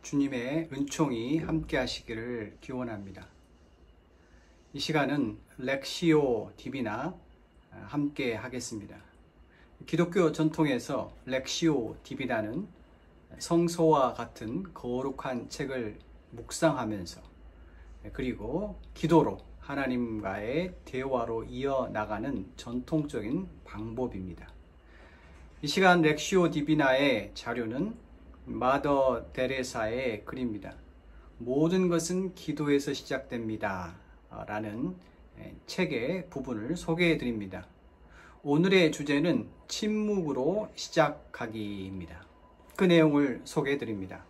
주님의 은총이 함께 하시기를 기원합니다. 이 시간은 렉시오 디비나 함께 하겠습니다. 기독교 전통에서 렉시오 디비나는 성서와 같은 거룩한 책을 묵상하면서 그리고 기도로 하나님과의 대화로 이어나가는 전통적인 방법입니다. 이 시간 렉시오 디비나의 자료는 마더 데레사의 글입니다. 모든 것은 기도에서 시작됩니다 라는 책의 부분을 소개해 드립니다. 오늘의 주제는 침묵으로 시작하기입니다. 그 내용을 소개해 드립니다.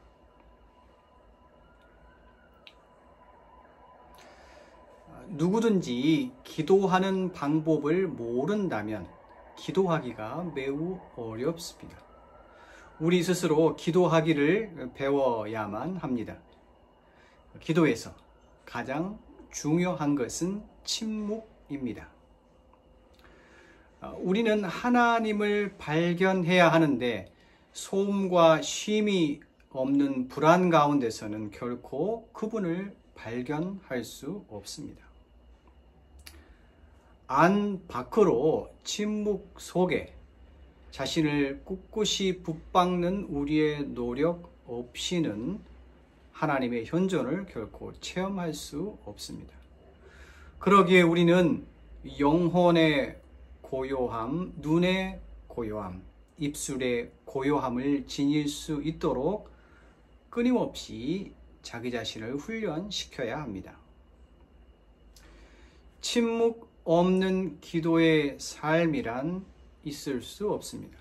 누구든지 기도하는 방법을 모른다면 기도하기가 매우 어렵습니다. 우리 스스로 기도하기를 배워야만 합니다. 기도에서 가장 중요한 것은 침묵입니다. 우리는 하나님을 발견해야 하는데 소음과 쉼이 없는 불안 가운데서는 결코 그분을 발견할 수 없습니다. 안 밖으로 침묵 속에 자신을 꿋꿋이 붙박는 우리의 노력 없이는 하나님의 현존을 결코 체험할 수 없습니다. 그러기에 우리는 영혼의 고요함, 눈의 고요함, 입술의 고요함을 지닐 수 있도록 끊임없이 자기 자신을 훈련시켜야 합니다. 침묵 없는 기도의 삶이란 있을 수 없습니다.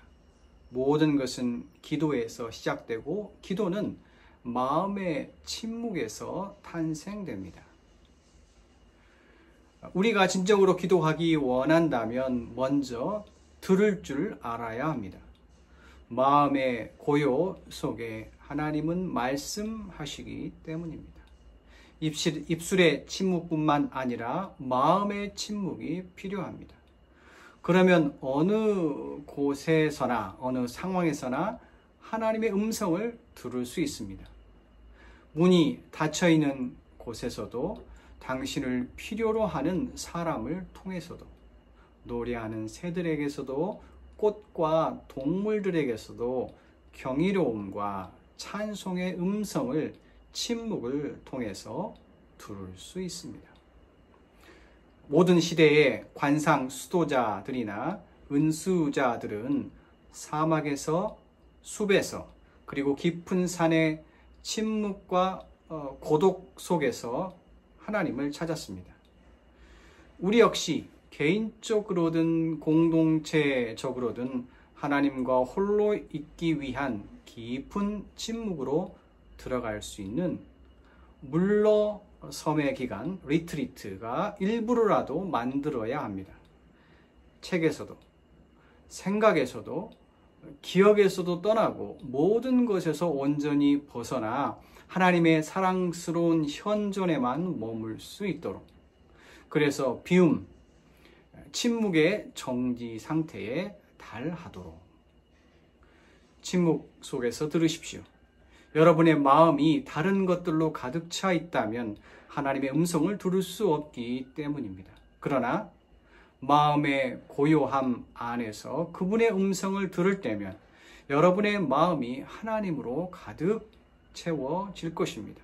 모든 것은 기도에서 시작되고 기도는 마음의 침묵에서 탄생됩니다. 우리가 진정으로 기도하기 원한다면 먼저 들을 줄 알아야 합니다. 마음의 고요 속에 하나님은 말씀하시기 때문입니다. 입술의 침묵뿐만 아니라 마음의 침묵이 필요합니다. 그러면 어느 곳에서나 어느 상황에서나 하나님의 음성을 들을 수 있습니다. 문이 닫혀 있는 곳에서도 당신을 필요로 하는 사람을 통해서도 노래하는 새들에게서도 꽃과 동물들에게서도 경이로움과 찬송의 음성을 침묵을 통해서 들을 수 있습니다. 모든 시대의 관상 수도자들이나 은수자들은 사막에서 숲에서 그리고 깊은 산의 침묵과 고독 속에서 하나님을 찾았습니다. 우리 역시 개인적으로든 공동체적으로든 하나님과 홀로 있기 위한 깊은 침묵으로 들어갈 수 있는 물러섬의 기간, 리트리트가 일부러라도 만들어야 합니다. 책에서도, 생각에서도, 기억에서도 떠나고 모든 것에서 온전히 벗어나 하나님의 사랑스러운 현존에만 머물 수 있도록, 그래서 비움, 침묵의 정지 상태에 달하도록. 침묵 속에서 들으십시오. 여러분의 마음이 다른 것들로 가득 차 있다면 하나님의 음성을 들을 수 없기 때문입니다. 그러나 마음의 고요함 안에서 그분의 음성을 들을 때면 여러분의 마음이 하나님으로 가득 채워질 것입니다.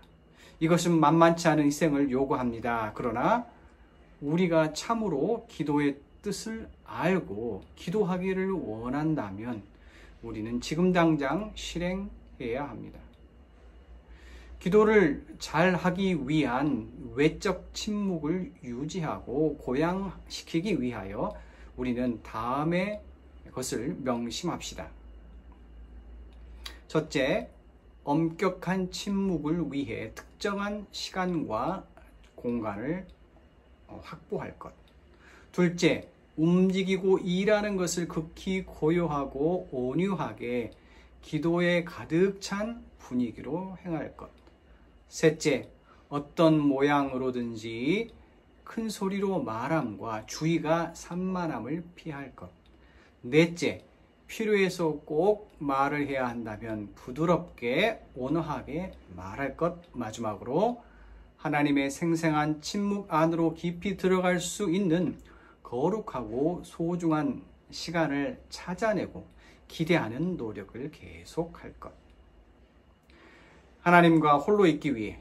이것은 만만치 않은 희생을 요구합니다. 그러나 우리가 참으로 기도의 뜻을 알고 기도하기를 원한다면 우리는 지금 당장 실행해야 합니다. 기도를 잘 하기 위한 외적 침묵을 유지하고 고양시키기 위하여 우리는 다음의 것을 명심합시다. 첫째, 엄격한 침묵을 위해 특정한 시간과 공간을 확보할 것. 둘째, 움직이고 일하는 것을 극히 고요하고 온유하게 기도에 가득 찬 분위기로 행할 것. 셋째, 어떤 모양으로든지 큰 소리로 말함과 주의가 산만함을 피할 것. 넷째, 필요해서 꼭 말을 해야 한다면 부드럽게 온화하게 말할 것. 마지막으로 하나님의 생생한 침묵 안으로 깊이 들어갈 수 있는 거룩하고 소중한 시간을 찾아내고 기대하는 노력을 계속할 것. 하나님과 홀로 있기 위해,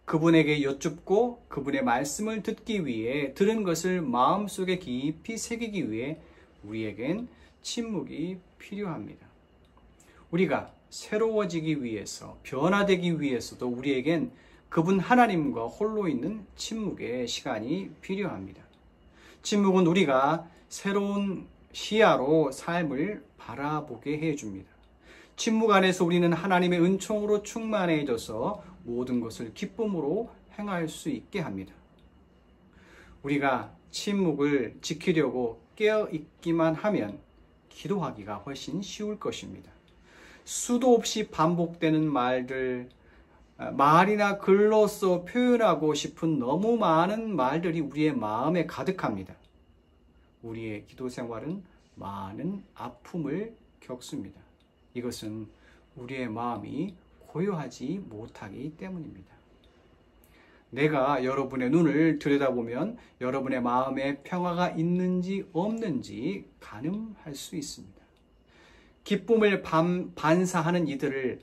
그분에게 여쭙고 그분의 말씀을 듣기 위해, 들은 것을 마음속에 깊이 새기기 위해 우리에겐 침묵이 필요합니다. 우리가 새로워지기 위해서, 변화되기 위해서도 우리에겐 그분 하나님과 홀로 있는 침묵의 시간이 필요합니다. 침묵은 우리가 새로운 시야로 삶을 바라보게 해줍니다. 침묵 안에서 우리는 하나님의 은총으로 충만해져서 모든 것을 기쁨으로 행할 수 있게 합니다. 우리가 침묵을 지키려고 깨어있기만 하면 기도하기가 훨씬 쉬울 것입니다. 수도 없이 반복되는 말들, 말이나 글로써 표현하고 싶은 너무 많은 말들이 우리의 마음에 가득합니다. 우리의 기도 생활은 많은 아픔을 겪습니다. 이것은 우리의 마음이 고요하지 못하기 때문입니다. 내가 여러분의 눈을 들여다보면 여러분의 마음에 평화가 있는지 없는지 가늠할 수 있습니다. 기쁨을 반사하는 이들을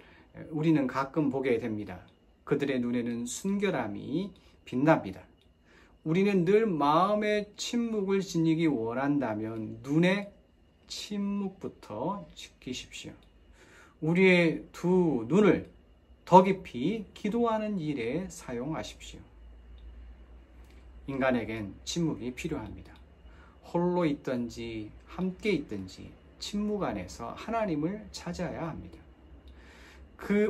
우리는 가끔 보게 됩니다. 그들의 눈에는 순결함이 빛납니다. 우리는 늘 마음의 침묵을 지니기 원한다면 눈의 침묵부터 지키십시오. 우리의 두 눈을 더 깊이 기도하는 일에 사용하십시오. 인간에겐 침묵이 필요합니다. 홀로 있든지 함께 있든지 침묵 안에서 하나님을 찾아야 합니다.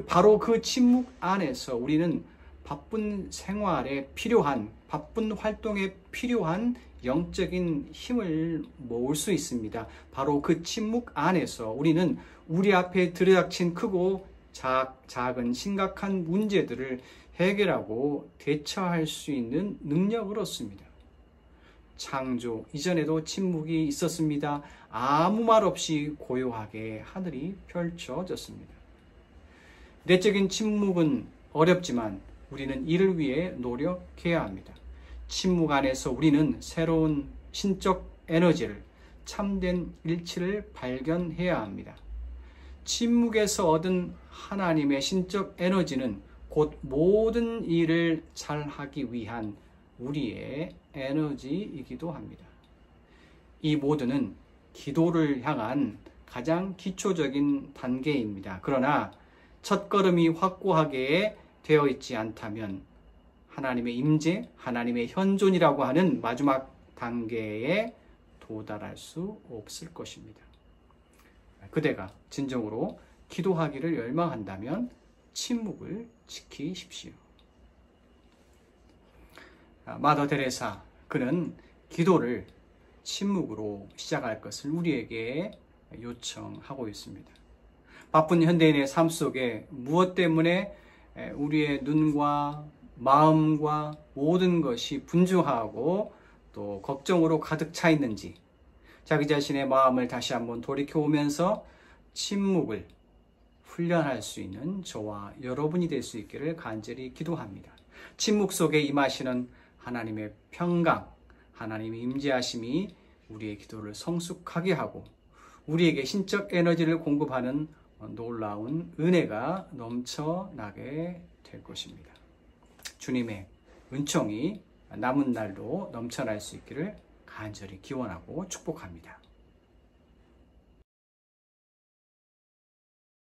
바로 그 침묵 안에서 우리는 바쁜 생활에 필요한, 바쁜 활동에 필요한 영적인 힘을 모을 수 있습니다. 바로 그 침묵 안에서 우리는 우리 앞에 들이닥친 크고 작은 심각한 문제들을 해결하고 대처할 수 있는 능력을 얻습니다. 창조 이전에도 침묵이 있었습니다. 아무 말 없이 고요하게 하늘이 펼쳐졌습니다. 내적인 침묵은 어렵지만 우리는 이를 위해 노력해야 합니다. 침묵 안에서 우리는 새로운 신적 에너지를, 참된 일치를 발견해야 합니다. 침묵에서 얻은 하나님의 신적 에너지는 곧 모든 일을 잘하기 위한 우리의 에너지이기도 합니다. 이 모두는 기도를 향한 가장 기초적인 단계입니다. 그러나 첫걸음이 확고하게 되어 있지 않다면 하나님의 임재, 하나님의 현존이라고 하는 마지막 단계에 도달할 수 없을 것입니다. 그대가 진정으로 기도하기를 열망한다면 침묵을 지키십시오. 마더 테레사, 그는 기도를 침묵으로 시작할 것을 우리에게 요청하고 있습니다. 바쁜 현대인의 삶 속에 무엇 때문에 우리의 눈과 마음과 모든 것이 분주하고 또 걱정으로 가득 차 있는지 자기 자신의 마음을 다시 한번 돌이켜오면서 침묵을 훈련할 수 있는 저와 여러분이 될 수 있기를 간절히 기도합니다. 침묵 속에 임하시는 하나님의 평강, 하나님의 임재하심이 우리의 기도를 성숙하게 하고 우리에게 신적 에너지를 공급하는 놀라운 은혜가 넘쳐나게 될 것입니다. 주님의 은총이 남은 날도 넘쳐날 수 있기를 간절히 기원하고 축복합니다.